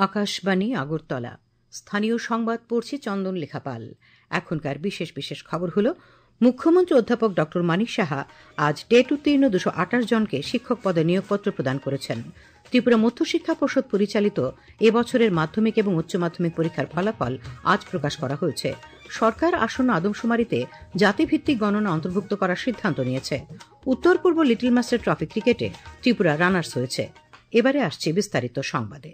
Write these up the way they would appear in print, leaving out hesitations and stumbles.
আকাশবাণী আগরতলা স্থানীয় সংবাদ পড়ছি চন্দন লেখাপাল। এখনকার বিশেষ বিশেষ খবর হল, মুখ্যমন্ত্রী অধ্যাপক ড মানিক সাহা আজ টেট উত্তীর্ণ 228 জনকে শিক্ষক পদে নিয়োগপত্র প্রদান করেছেন। ত্রিপুরা মধ্যশিক্ষা পর্ষদ পরিচালিত এবছরের মাধ্যমিক এবং উচ্চ মাধ্যমিক পরীক্ষার ফলাফল আজ প্রকাশ করা হয়েছে। সরকার আসন্ন আদমশুমারিতে জাতিভিত্তিক গণনা অন্তর্ভুক্ত করার সিদ্ধান্ত নিয়েছে। উত্তর পূর্ব লিটল মাস্টার ট্রফি ক্রিকেটে ত্রিপুরা রানার্স হয়েছে। এবারে আসছে বিস্তারিত সংবাদে।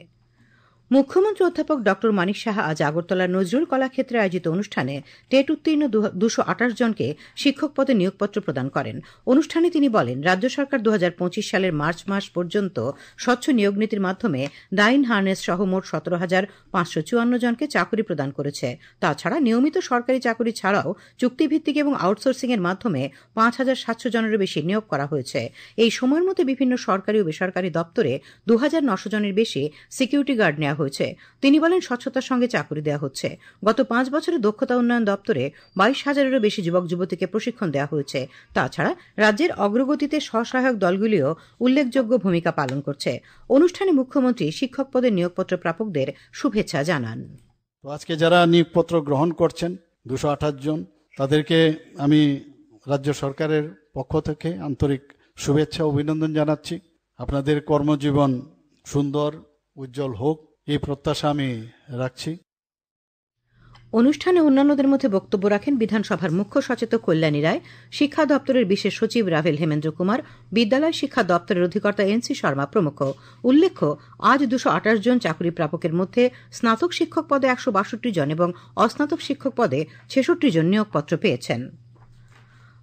মুখ্যমন্ত্রী অধ্যাপক ড মানিক সাহা আজ আগরতলার নজরুল কলাক্ষেত্রে আয়োজিত অনুষ্ঠানে টেট উত্তীর্ণ 228 জনকে শিক্ষক পদে নিয়োগপত্র প্রদান করেন। অনুষ্ঠানে তিনি বলেন, রাজ্য সরকার 2025 সালের মার্চ মাস পর্যন্ত স্বচ্ছ নিয়োগ নীতির মাধ্যমে ডাইন হার্নেস সহ মোট 17,554 জনকে চাকরি প্রদান করেছে। তাছাড়া নিয়মিত সরকারি চাকরি ছাড়াও চুক্তিভিত্তিক এবং আউটসোর্সিং এর মাধ্যমে 5,700 জনেরও বেশি নিয়োগ করা হয়েছে। এই সময়ের মধ্যে বিভিন্ন সরকারি ও বেসরকারি দপ্তরে 2,900 জনের বেশি সিকিউরিটি গার্ড নেওয়া হয়েছে। তিনি বলেন, স্বচ্ছতার সঙ্গে চাকরি দেওয়া হচ্ছে। গত 5 বছরে দক্ষতা উন্নয়ন দপ্তরে 22,000-এরও বেশি যুবক যুবতীকে প্রশিক্ষণ দেওয়া হয়েছে। তাছাড়া রাজ্যের অগ্রগতিতে স্বসহায়ক দলগুলিও উল্লেখযোগ্য ভূমিকা পালন করছে। অনুষ্ঠানে মুখ্যমন্ত্রী শিক্ষক পদে নিয়োগপত্র প্রাপকদের শুভেচ্ছা জানান। আজকে যারা নিয়োগপত্র গ্রহণ করছেন 228 জন, তাদেরকে আমি রাজ্য সরকারের পক্ষ থেকে আন্তরিক শুভেচ্ছা অভিনন্দন জানাচ্ছি। আপনাদের কর্মজীবন সুন্দর উজ্জ্বল হোক, এই প্রত্যাশা আমি রাখছি। অনুষ্ঠানে অন্যান্যদের মধ্যে বক্তব্য রাখেন বিধানসভার মুখ্য সচেতক কল্যাণী রায়, শিক্ষা দপ্তরের বিশেষ সচিব রাভেল হেমেন্দ্র কুমার, বিদ্যালয় শিক্ষা দপ্তরের অধিকর্তা এনসি শর্মা প্রমুখ। উল্লেখ্য, আজ 228 জন চাকরি প্রাপকের মধ্যে স্নাতক শিক্ষক পদে 162 জন এবং অস্নাতক শিক্ষক পদে 66 জন নিয়োগপত্র পেয়েছেন।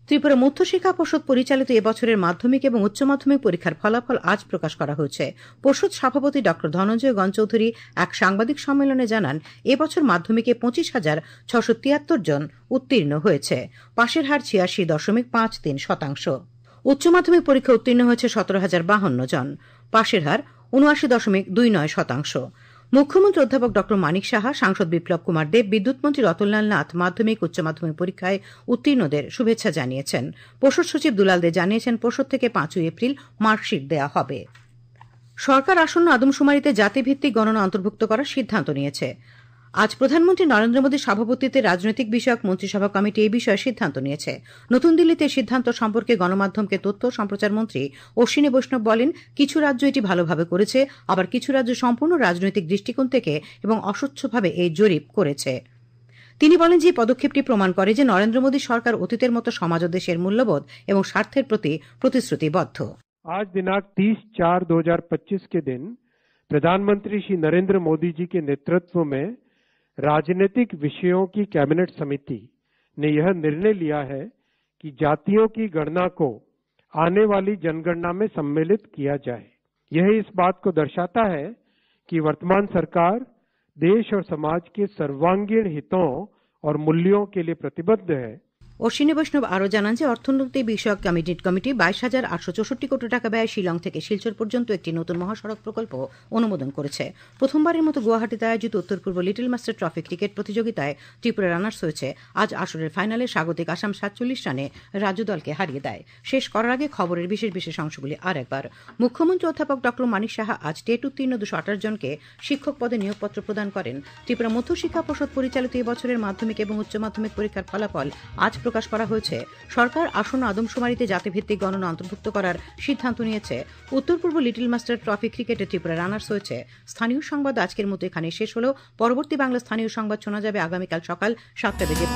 ত্রিপুরা মধ্যশিক্ষা পর্ষদ পরিচালিত এবছরের মাধ্যমিক এবং উচ্চ মাধ্যমিক পরীক্ষার ফলাফল আজ প্রকাশ করা হয়েছে। পর্ষদ সভাপতি ড ধনঞ্জয় গণচৌধুরী এক সাংবাদিক সম্মেলনে জানান, এবছর মাধ্যমিকে 25,673 জন উত্তীর্ণ হয়েছে। পাশের হার 86.53%। উচ্চ মাধ্যমিক পরীক্ষা উত্তীর্ণ হয়েছে 17,052 জন। পাশের হার 79.29%। মুখ্যমন্ত্রী অধ্যাপক ড মানিক সাহা, সাংসদ বিপ্লব কুমার দেব, বিদ্যুৎমন্ত্রী রতনলাল নাথ মাধ্যমিক উচ্চ মাধ্যমিক পরীক্ষায় উত্তীর্ণদের শুভেচ্ছা জানিয়েছেন। পর্ষদ সচিব দুলাল দে জানিয়েছেন, পর্ষদ থেকে 5 এপ্রিল মার্কশিট দেওয়া হবে। সরকার আসন্ন আদমশুমারিতে জাতিভিত্তিক গণনা অন্তর্ভুক্ত করার সিদ্ধান্ত নিয়েছে। আজ প্রধানমন্ত্রী নরেন্দ্র মোদীর সভাপতিত্বে রাজনৈতিক বিষয়ক মন্ত্রিসভা কমিটি এই বিষয়ে সিদ্ধান্ত নিয়েছে। নতুন দিল্লিতে সিদ্ধান্ত সম্পর্কে গণমাধ্যমকে তথ্য সম্প্রচার মন্ত্রী অশ্বিনী বৈষ্ণব বলেন, কিছু রাজ্য এটি ভালোভাবে করেছে, আবার কিছু রাজ্য সম্পূর্ণ রাজনৈতিক দৃষ্টিকোণ থেকে এবং অস্বচ্ছভাবে এই জরিপ করেছে। তিনি বলেন যে পদক্ষেপটি প্রমাণ করে যে নরেন্দ্র মোদী সরকার অতীতের মতো সমাজ ও দেশের মূল্যবোধ এবং স্বার্থের প্রতি প্রতিশ্রুতিবদ্ধ। आज दिनांक 30/4/2025 के दिन प्रधानमंत्री श्री नरेंद्र मोदी जी के नेतृत्व में राजनीतिक विषयों की कैबिनेट समिति ने यह निर्णय लिया है कि जातियों की गणना को आने वाली जनगणना में सम्मिलित किया जाए। यह इस बात को दर्शाता है कि वर्तमान सरकार देश और समाज के सर्वांगीण हितों और मूल्यों के लिए प्रतिबद्ध है। অশ্বিনী বৈষ্ণব আরও জানান যে অর্থনীতি বিষয়ক কমিটি 22,864 কোটি টাকা ব্যয়ে শিলং থেকে শিলচর পর্যন্ত একটি নতুন মহাসড়ক প্রকল্প অনুমোদন করেছে। প্রথমবারের মতো গুয়াহাটিতে আয়োজিত উত্তর পূর্ব লিটল মাস্টার ট্রফি ক্রিকেট প্রতিযোগিতায় ত্রিপুরা রানার্স হয়েছে। আজ আসরের ফাইনালে স্বাগতিক আসাম 47 রানে রাজ্য দলকে হারিয়ে দেয়। শেষ করার আগে খবরের বিশেষ বিশেষ অংশগুলি আর একবার। মুখ্যমন্ত্রী অধ্যাপক ড মানিক সাহা আজ টেট উত্তীর্ণ 228 জনকে শিক্ষক পদে নিয়োগপত্র প্রদান করেন। ত্রিপুরা মধ্যশিক্ষা পর্ষদ পরিচালিত এবছরের মাধ্যমিক এবং উচ্চ মাধ্যমিক পরীক্ষার ফলাফল আজ প্রকাশ করা হয়েছে। সরকার আসন্ন আদমশুমারিতে জাতিভিত্তিক গণনা অন্তর্ভুক্ত করার সিদ্ধান্ত নিয়েছে। উত্তর পূর্ব লিটল মাস্টার ট্রফি ক্রিকেটে ত্রিপুরা রানার্স হয়েছে। স্থানীয় সংবাদ আজকের মতো এখানে শেষ হলেও পরবর্তী বাংলা স্থানীয় সংবাদ শোনা যাবে আগামীকাল সকাল 7টা বেজে।